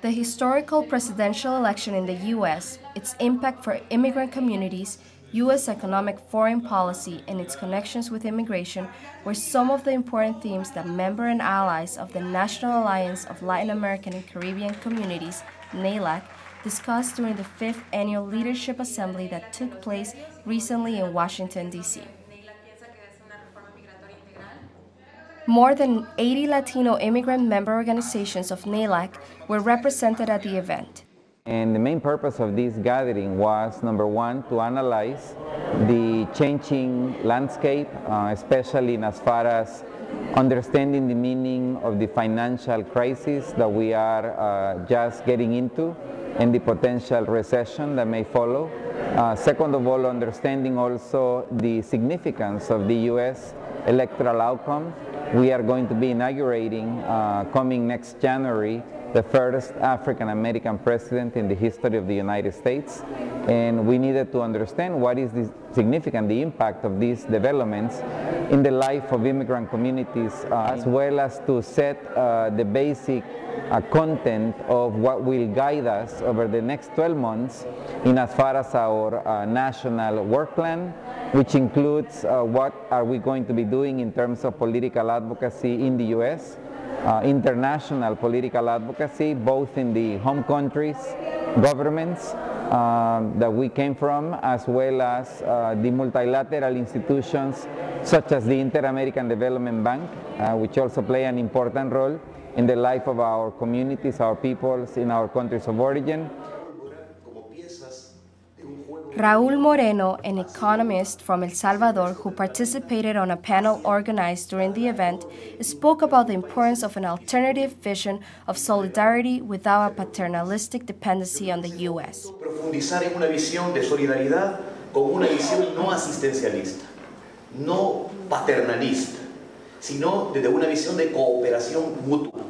The historical presidential election in the U.S., its impact for immigrant communities, U.S. economic foreign policy, and its connections with immigration were some of the important themes that members and allies of the National Alliance of Latin American and Caribbean Communities, NALACC, discussed during the 5th Annual Leadership Assembly that took place recently in Washington, D.C. More than 80 Latino immigrant member organizations of NALACC were represented at the event. And the main purpose of this gathering was, number one, to analyze the changing landscape, especially in as far as understanding the meaning of the financial crisis that we are just getting into and the potential recession that may follow. Second of all, understanding also the significance of the U.S. electoral outcome. We are going to be inaugurating, coming next January, the first African-American president in the history of the United States. And we needed to understand what is the significant, the impact of these developments in the life of immigrant communities, as well as to set the basic content of what will guide us over the next 12 months in as far as our national work plan, which includes what are we going to be doing in terms of political advocacy in the U.S., international political advocacy, both in the home countries, governments that we came from, as well as the multilateral institutions such as the Inter-American Development Bank, which also play an important role in the life of our communities, our peoples in our countries of origin. Raúl Moreno, an economist from El Salvador who participated on a panel organized during the event, spoke about the importance of an alternative vision of solidarity without a paternalistic dependency on the U.S. Profundizar en una visión de solidaridad con una visión no asistencialista, no paternalista, sino desde una visión de cooperación mutua,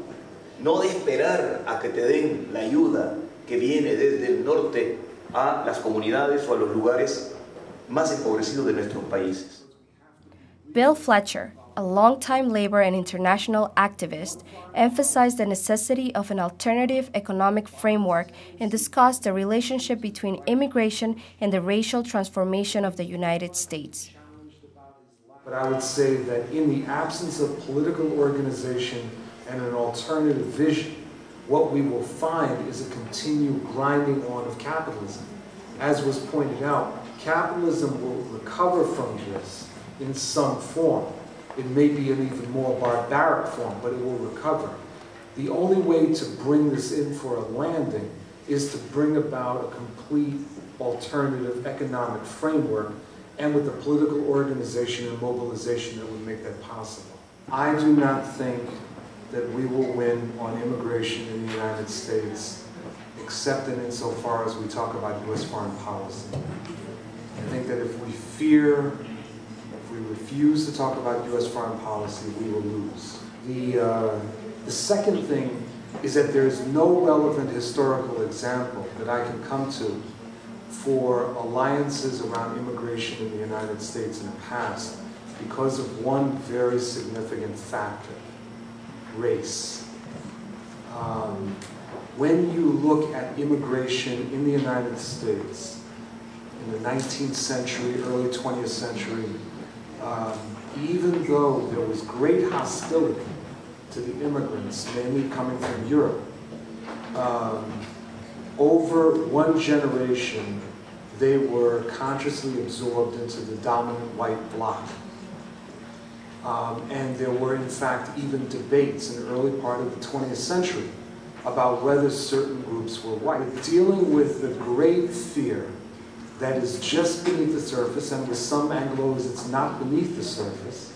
no de esperar a que te den la ayuda que viene desde el norte a las comunidades o a los lugares más empobrecidos de nuestros países. Bill Fletcher, a longtime labor and international activist, emphasized the necessity of an alternative economic framework and discussed the relationship between immigration and the racial transformation of the United States. But I would say that in the absence of political organization and an alternative vision, what we will find is a continued grinding on of capitalism. As was pointed out, capitalism will recover from this in some form. It may be an even more barbaric form, but it will recover. The only way to bring this in for a landing is to bring about a complete alternative economic framework and with the political organization and mobilization that would make that possible. I do not think that we will win on immigration in the United States, except in insofar as we talk about U.S. foreign policy. I think that if we refuse to talk about U.S. foreign policy, we will lose. The second thing is that there is no relevant historical example that I can come to for alliances around immigration in the United States in the past because of one very significant factor. Race. When you look at immigration in the United States in the 19th century, early 20th century, even though there was great hostility to the immigrants, mainly coming from Europe, over one generation, they were consciously absorbed into the dominant white bloc. And there were, in fact, even debates in the early part of the 20th century about whether certain groups were white. Dealing with the great fear that is just beneath the surface, and with some Anglos it's not beneath the surface,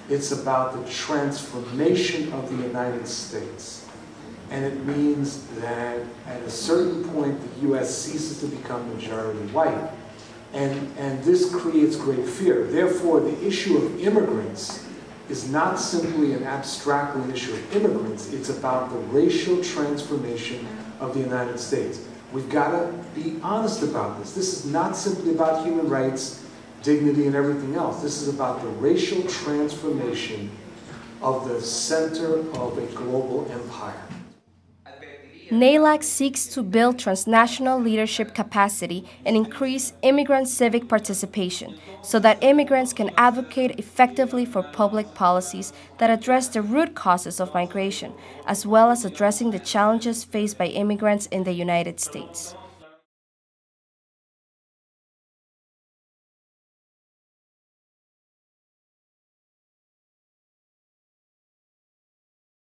it's about the transformation of the United States. And it means that at a certain point the U.S. ceases to become majority white. And this creates great fear. Therefore, the issue of immigrants is not simply an abstractly an issue of immigrants, it's about the racial transformation of the United States. We've got to be honest about this. This is not simply about human rights, dignity, and everything else. This is about the racial transformation of the center of a global empire. NALACC seeks to build transnational leadership capacity and increase immigrant civic participation so that immigrants can advocate effectively for public policies that address the root causes of migration, as well as addressing the challenges faced by immigrants in the United States.